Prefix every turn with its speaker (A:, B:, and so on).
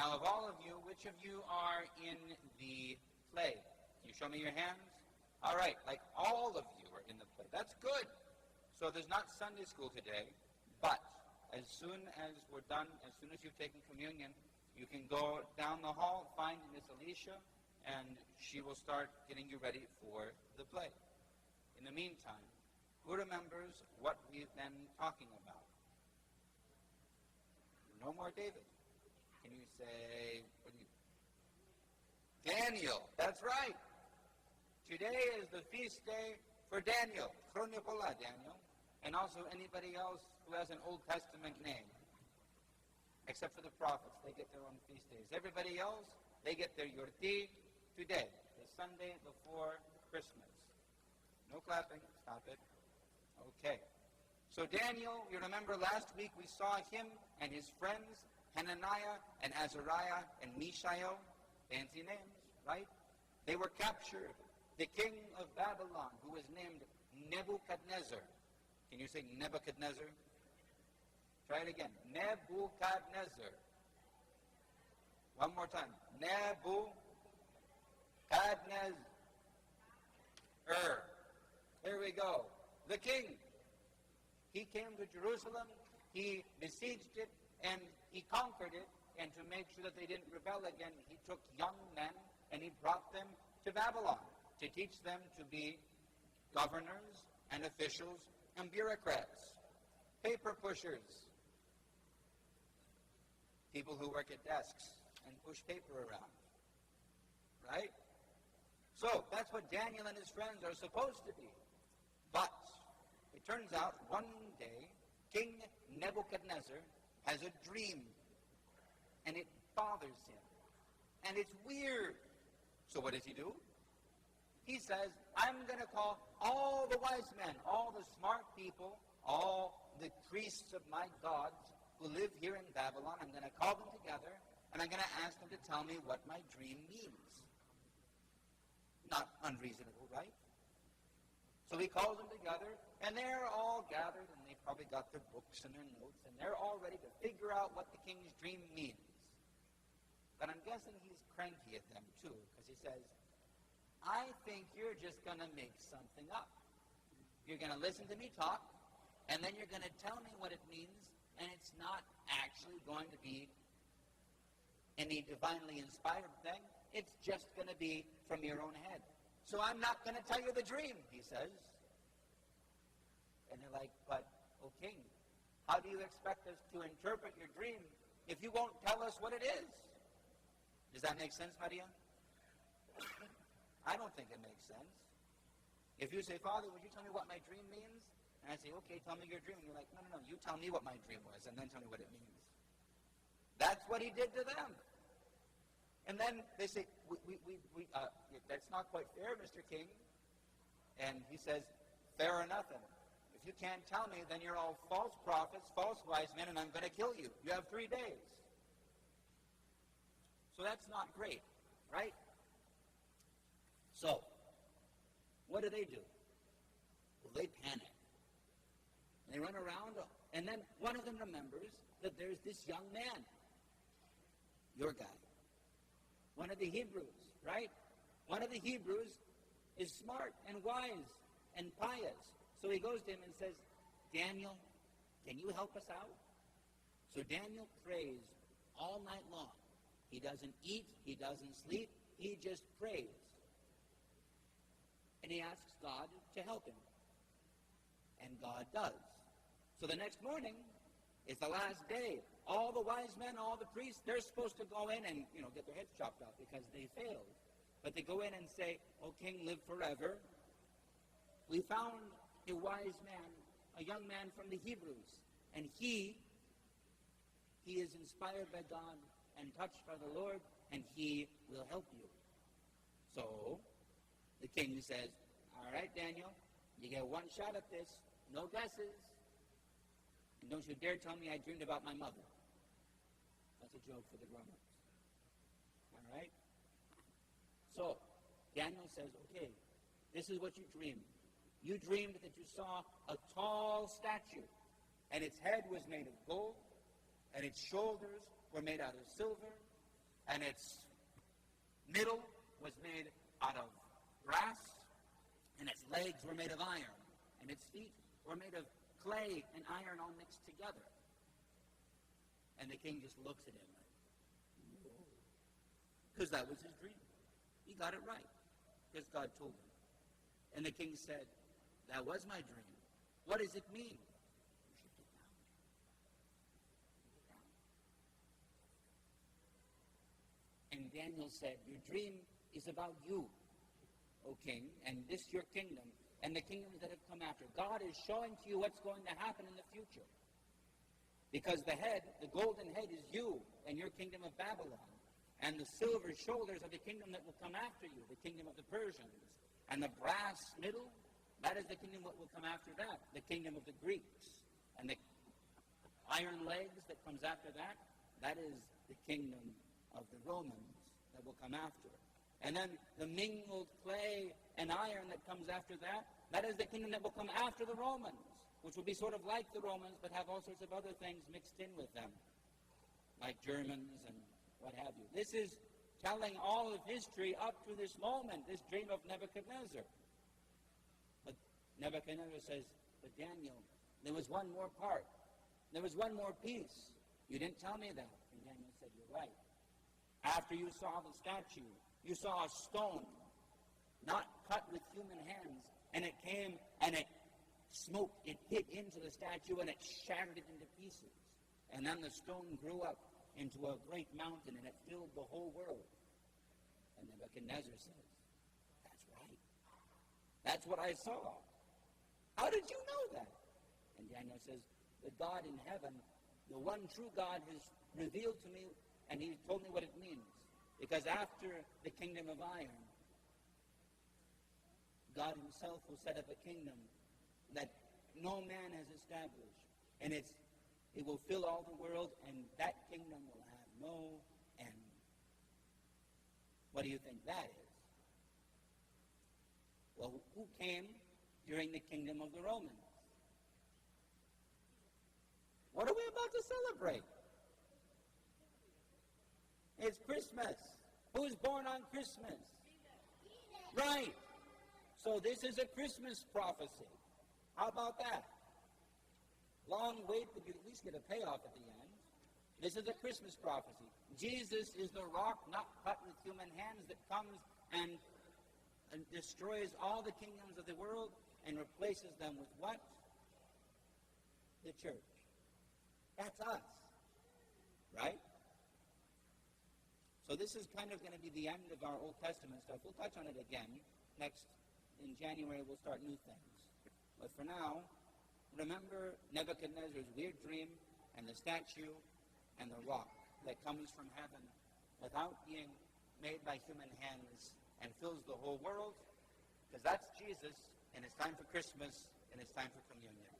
A: Now, of all of you, which of you are in the play? Can you show me your hands? All right, like all of you are in the play. That's good. So there's not Sunday school today, but as soon as we're done, as soon as you've taken communion, you can go down the hall, find Miss Alicia, and she will start getting you ready for the play. In the meantime, who remembers what we've been talking about? No more David. Can you say, Daniel, that's right. Today is the feast day for Daniel. Chroniopola, Daniel. And also anybody else who has an Old Testament name. Except for the prophets. They get their own feast days. Everybody else, they get their Yorti today. The Sunday before Christmas. No clapping. Stop it. Okay. So Daniel, you remember last week we saw him and his friends, Hananiah and Azariah and Mishael. Fancy names, right? They were captured. The king of Babylon, who was named Nebuchadnezzar. Can you say Nebuchadnezzar? Try it again. Nebuchadnezzar. One more time. Nebuchadnezzar. Here we go. The king. He came to Jerusalem. He besieged it and he conquered it. And to make sure that they didn't rebel again, he took young men and he brought them to Babylon to teach them to be governors and officials and bureaucrats, paper pushers, people who work at desks and push paper around, right? So that's what Daniel and his friends are supposed to be. But it turns out one day, King Nebuchadnezzar has a dream, and it bothers him, and it's weird. So what does he do? He says, I'm going to call all the wise men, all the smart people, all the priests of my gods who live here in Babylon. I'm going to call them together, and I'm going to ask them to tell me what my dream means. Not unreasonable, right? So he calls them together, and they're all gathered, and they've probably got their books and their notes, and they're all ready to figure out what the king's dream means. But I'm guessing he's cranky at them, too, because he says, I think you're just going to make something up. You're going to listen to me talk, and then you're going to tell me what it means, and it's not actually going to be any divinely inspired thing. It's just going to be from your own head. So I'm not going to tell you the dream, he says. And they're like, but, O king, how do you expect us to interpret your dream if you won't tell us what it is? Does that make sense, Maria? I don't think it makes sense. If you say, Father, would you tell me what my dream means? And I say, okay, tell me your dream. And you're like, no, you tell me what my dream was, and then tell me what it means. That's what he did to them. And then they say, that's not quite fair, Mr. King. And he says, fair or nothing. If you can't tell me, then you're all false prophets, false wise men, and I'm going to kill you. You have 3 days. So that's not great, right? So, what do? Well, they panic. They run around, and then one of them remembers that there's this young man, your guy, one of the Hebrews, right? One of the Hebrews is smart and wise and pious. So he goes to him and says, Daniel, can you help us out? So Daniel prays all night long. He doesn't eat, he doesn't sleep, he just prays. And he asks God to help him. And God does. So the next morning is the last day. All the wise men, all the priests, they're supposed to go in and, get their heads chopped off because they failed. But they go in and say, O king, live forever. We found a wise man, a young man from the Hebrews. And he is inspired by God and touched by the Lord, and he will help you. So the king says, all right, Daniel, you get one shot at this. No guesses. And don't you dare tell me I dreamed about my mother. That's a joke for the grown-ups. All right? So, Daniel says, okay, this is what you dreamed. You dreamed that you saw a tall statue, and its head was made of gold, and its shoulders were made out of silver, and its middle was made out of brass, and its legs were made of iron, and its feet were made of clay and iron all mixed together. And the king just looks at him like, because that was his dream. He got it right, because God told him. And the king said, that was my dream. What does it mean? You should get down. Get down. And Daniel said, your dream is about you, O king, and this your kingdom, and the kingdoms that have come after. God is showing to you what's going to happen in the future. Because the head, the golden head, is you and your kingdom of Babylon. And the silver shoulders are the kingdom that will come after you, the kingdom of the Persians. And the brass middle, that is the kingdom that will come after that, the kingdom of the Greeks. And the iron legs that comes after that, that is the kingdom of the Romans that will come after. And then the mingled clay and iron that comes after that, that is the kingdom that will come after the Romans, which will be sort of like the Romans, but have all sorts of other things mixed in with them, like Germans and what have you. This is telling all of history up to this moment, this dream of Nebuchadnezzar. But Nebuchadnezzar says, but Daniel, there was one more part. There was one more piece. You didn't tell me that. And Daniel said, you're right. After you saw the statue, you saw a stone, not cut with human hands, and it came and it smoked, it hit into the statue and it shattered it into pieces. And then the stone grew up into a great mountain and it filled the whole world. And Nebuchadnezzar says, that's right. That's what I saw. How did you know that? And Daniel says, the God in heaven, the one true God, has revealed to me, and he told me what it means. Because after the kingdom of iron, God himself will set up a kingdom that no man has established. And it will fill all the world, and that kingdom will have no end. What do you think that is? Well, who came during the kingdom of the Romans? What are we about to celebrate? It's Christmas. Who's born on Christmas? Right. So this is a Christmas prophecy. How about that? Long wait, but you at least get a payoff at the end. This is a Christmas prophecy. Jesus is the rock not cut with human hands that comes and destroys all the kingdoms of the world and replaces them with what? The church. That's us. Right? So this is kind of going to be the end of our Old Testament stuff. We'll touch on it again. Next, in January, we'll start new things. But for now, remember Nebuchadnezzar's weird dream and the statue and the rock that comes from heaven without being made by human hands and fills the whole world, because that's Jesus, and it's time for Christmas, and it's time for communion.